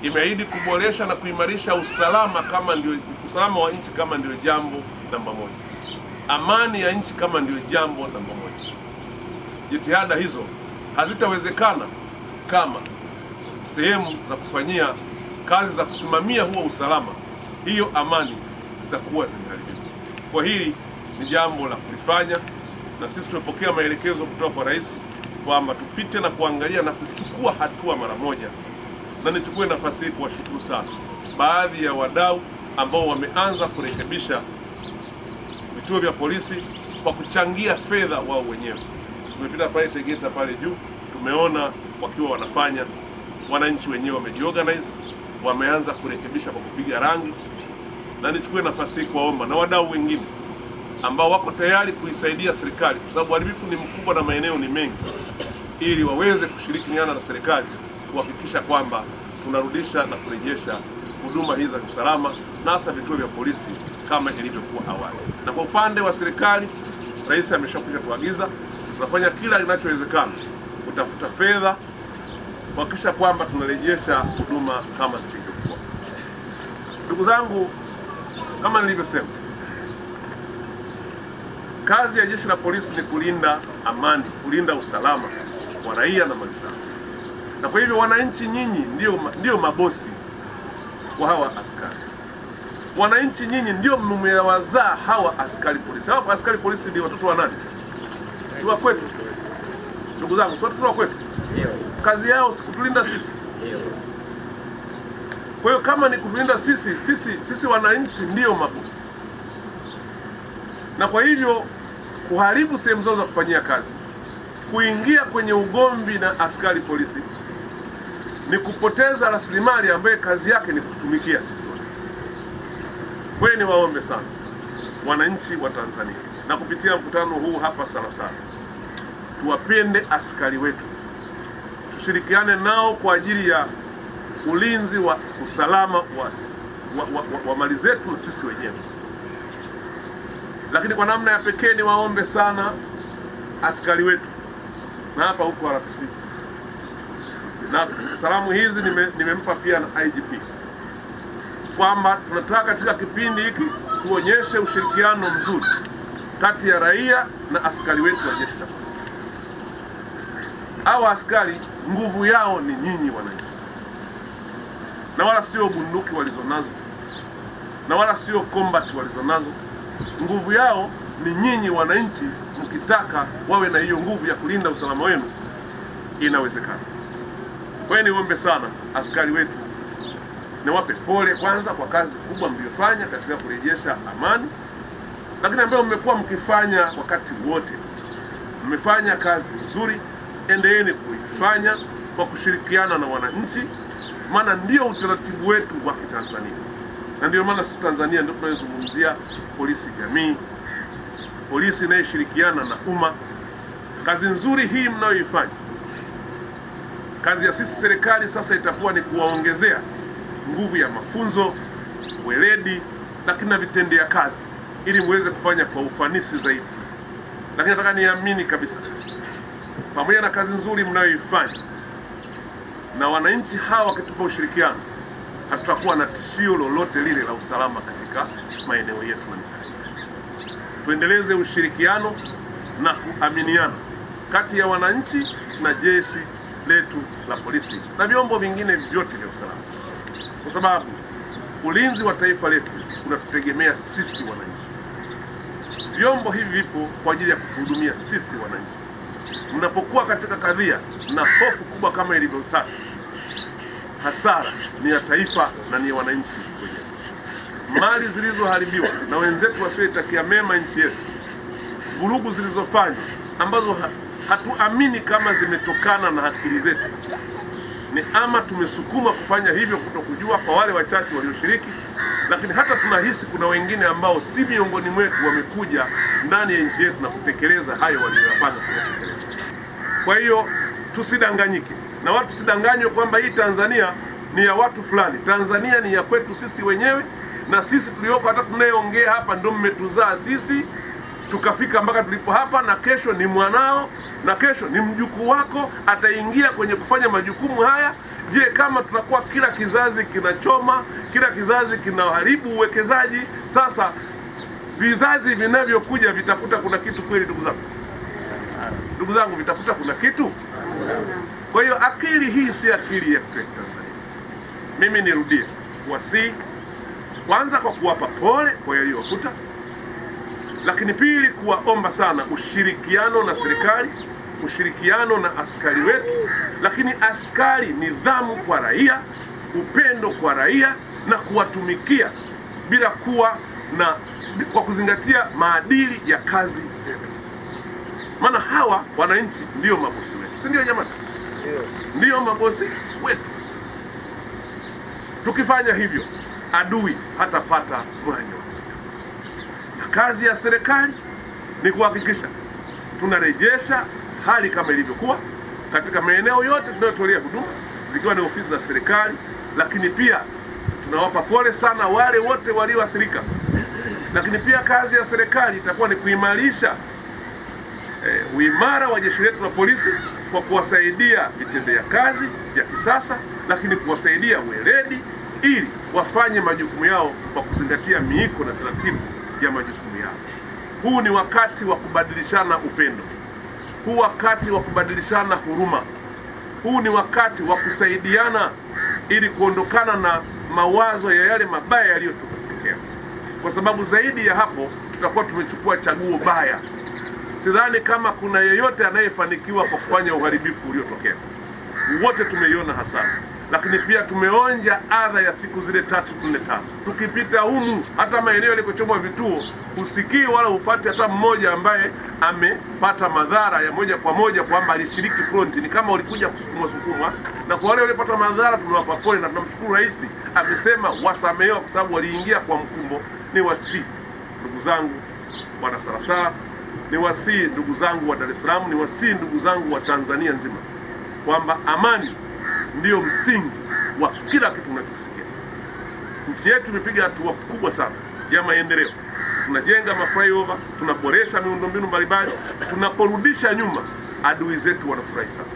imeahidi kuboresha na kuimarisha usalama wa nchi kama ndio jambo namba moja, amani ya nchi kama ndio jambo namba moja. Jitihada hizo hazitawezekana kama sehemu za kufanyia kazi za kusimamia huo usalama, hiyo amani zitakuwa zimeharibika. Kwa hili ni jambo la kulifanya, na sisi tumepokea maelekezo kutoka kwa Rais kwamba tupite na kuangalia na kuchukua hatua mara moja. Na nichukue nafasi hii kuwashukuru sana baadhi ya wadau ambao wameanza kurekebisha vituo vya polisi kwa kuchangia fedha wao wenyewe. Tumepita pale Tegeta pale juu, tumeona wakiwa wanafanya, wananchi wenyewe wamejiorganize, wameanza kurekebisha kwa kupiga rangi. Na nichukue nafasi hii kuwaomba na wadau wengine ambao wako tayari kuisaidia serikali, kwa sababu uharibifu ni mkubwa na maeneo ni mengi, ili waweze kushirikiana na serikali kuhakikisha kwamba tunarudisha na kurejesha huduma hizi za usalama na hasa vituo vya polisi kama ilivyokuwa awali. Na kwa upande wa serikali, Rais ameshakwisha tuagiza, tunafanya kila kinachowezekana kutafuta fedha kuhakikisha kwamba tunarejesha huduma kama zilivyokuwa. Ndugu zangu, kama nilivyosema, kazi ya jeshi la polisi ni kulinda amani, kulinda usalama wa raia na mali zao. Na kwa hivyo wananchi nyinyi ndio mabosi wa hawa askari. Wananchi nyinyi ndio mmewazaa hawa askari polisi. Hawa askari polisi ndio watoto wa nani? Si wa kwetu. Ndugu zangu, si watoto wa kwetu. Kazi yao si kutulinda sisi. Kwa hiyo kama ni kutulinda sisi wananchi ndio mabosi. Na kwa hivyo kuharibu sehemu zao za kufanyia kazi, kuingia kwenye ugomvi na askari polisi ni kupoteza rasilimali ambayo kazi yake ni kutumikia sisi. Kwa hiyo niwaombe sana wananchi wa Tanzania, na kupitia mkutano huu hapa sana, tuwapende askari wetu, tushirikiane nao kwa ajili ya ulinzi wa usalama wa mali zetu na sisi wenyewe. Lakini kwa namna ya pekee niwaombe sana askari wetu, na hapa huko RPC, na salamu hizi nimempa pia na IGP, kwamba tunataka katika kipindi hiki tuonyeshe ushirikiano mzuri kati ya raia na askari wetu wa jeshi la polisi. Hawa askari nguvu yao ni nyinyi wananchi, na wala sio bunduki walizonazo, na wala sio combat walizonazo. Nguvu yao ni nyinyi wananchi. Mkitaka wawe na hiyo nguvu ya kulinda usalama wenu, inawezekana. Kwa hiyo niombe sana askari wetu, niwape pole kwanza kwa kazi kubwa mliyofanya katika kurejesha amani, lakini ambayo mmekuwa mkifanya wakati wote. Mmefanya kazi nzuri, endeleeni kuifanya kwa kushirikiana na wananchi, maana ndio utaratibu wetu wa Kitanzania. Na ndio maana sisi Tanzania ndio tunazungumzia polisi jamii, polisi inayeshirikiana na umma. Kazi nzuri hii mnayoifanya, kazi ya sisi serikali sasa itakuwa ni kuwaongezea nguvu ya mafunzo, weledi, lakini na vitendea kazi, ili muweze kufanya kwa ufanisi zaidi. Lakini nataka niamini kabisa, pamoja na kazi nzuri mnayoifanya, na wananchi hawa wakitupa ushirikiano, hatutakuwa na tishio lolote lile la usalama katika maeneo yetu. Tuendeleze ushirikiano na kuaminiana kati ya wananchi na jeshi letu la polisi na vyombo vingine vyote vya usalama, kwa sababu ulinzi wa taifa letu unatutegemea sisi wananchi. Vyombo hivi vipo kwa ajili ya kuhudumia sisi wananchi. Mnapokuwa katika kadhia na hofu kubwa kama ilivyo sasa, hasara ni ya taifa na ni ya wananchi wenyewe. Mali zilizoharibiwa na wenzetu wasioitakia mema nchi yetu, vurugu zilizofanywa ambazo hatuamini kama zimetokana na akili zetu, ni ama tumesukuma kufanya hivyo kutokujua kwa wale wachache walioshiriki, lakini hata tunahisi kuna wengine ambao si miongoni mwetu wamekuja ndani ya nchi yetu na kutekeleza hayo waliyopanga kutekeleza. Kwa hiyo tusidanganyike, na watu tusidanganywe kwamba hii Tanzania ni ya watu fulani. Tanzania ni ya kwetu sisi wenyewe, na sisi tulioko hata tunayeongea hapa ndio mmetuzaa sisi tukafika mpaka tulipo hapa, na kesho ni mwanao, na kesho ni mjukuu wako ataingia kwenye kufanya majukumu haya, Je, kama tunakuwa kila kizazi kinachoma, kila kizazi kinaharibu uwekezaji, sasa vizazi vinavyokuja vitakuta kuna kitu kweli? Ndugu zangu, vitakuta kuna kitu? Kwa hiyo akili hii si akili ya Tanzania. Mimi nirudie kuwasihi, kwanza kwa kuwapa pole kwa yaliyowakuta, lakini pili kuwaomba sana ushirikiano na serikali, ushirikiano na askari wetu, lakini askari nidhamu kwa raia, upendo kwa raia na kuwatumikia bila kuwa na, kwa kuzingatia maadili ya kazi zetu. Maana hawa wananchi ndio mabosi wetu, si ndio jamani? Ndio mabosi wetu. Tukifanya hivyo, adui hatapata mwanya. Na kazi ya serikali ni kuhakikisha tunarejesha hali kama ilivyokuwa katika maeneo yote tunayotolea huduma, zikiwa ni ofisi za serikali, lakini pia tunawapa pole sana wale wote walioathirika. Lakini pia kazi ya serikali itakuwa ni kuimarisha uimara wa jeshi letu la polisi kwa kuwasaidia vitendea kazi vya kisasa, lakini kuwasaidia weledi ili wafanye majukumu yao kwa kuzingatia miiko na taratibu ya majukumu yao. Huu ni wakati wa kubadilishana upendo. Huu wakati wa kubadilishana huruma. Huu ni wakati wa kusaidiana ili kuondokana na mawazo ya yale mabaya yaliyotokea. Kwa sababu zaidi ya hapo tutakuwa tumechukua chaguo baya. Sidhani kama kuna yeyote anayefanikiwa kwa kufanya uharibifu uliotokea. Wote tumeiona hasara, lakini pia tumeonja adha ya siku zile 3, 4, 5. Tukipita humu hata maeneo yalikochomwa vituo, usikii wala upate hata mmoja ambaye amepata madhara ya moja kwa moja kwamba alishiriki front. Ni kama walikuja kusukumwa. Na kwa wale waliopata madhara tunawapa pole, na tunamshukuru Rais amesema wasamehewa kwa sababu waliingia kwa mkumbo. Ni wasi ndugu zangu wana Salasala, ni wasi ndugu zangu wa Dar es Salaam, ni wasi ndugu zangu wa Tanzania nzima, kwamba amani ndiyo msingi wa kila kitu tunachosikia. Nchi yetu imepiga hatua kubwa sana ya maendeleo. Tunajenga maflyover, tunaboresha miundombinu mbalimbali. Tunaporudisha nyuma, adui zetu wanafurahi sana.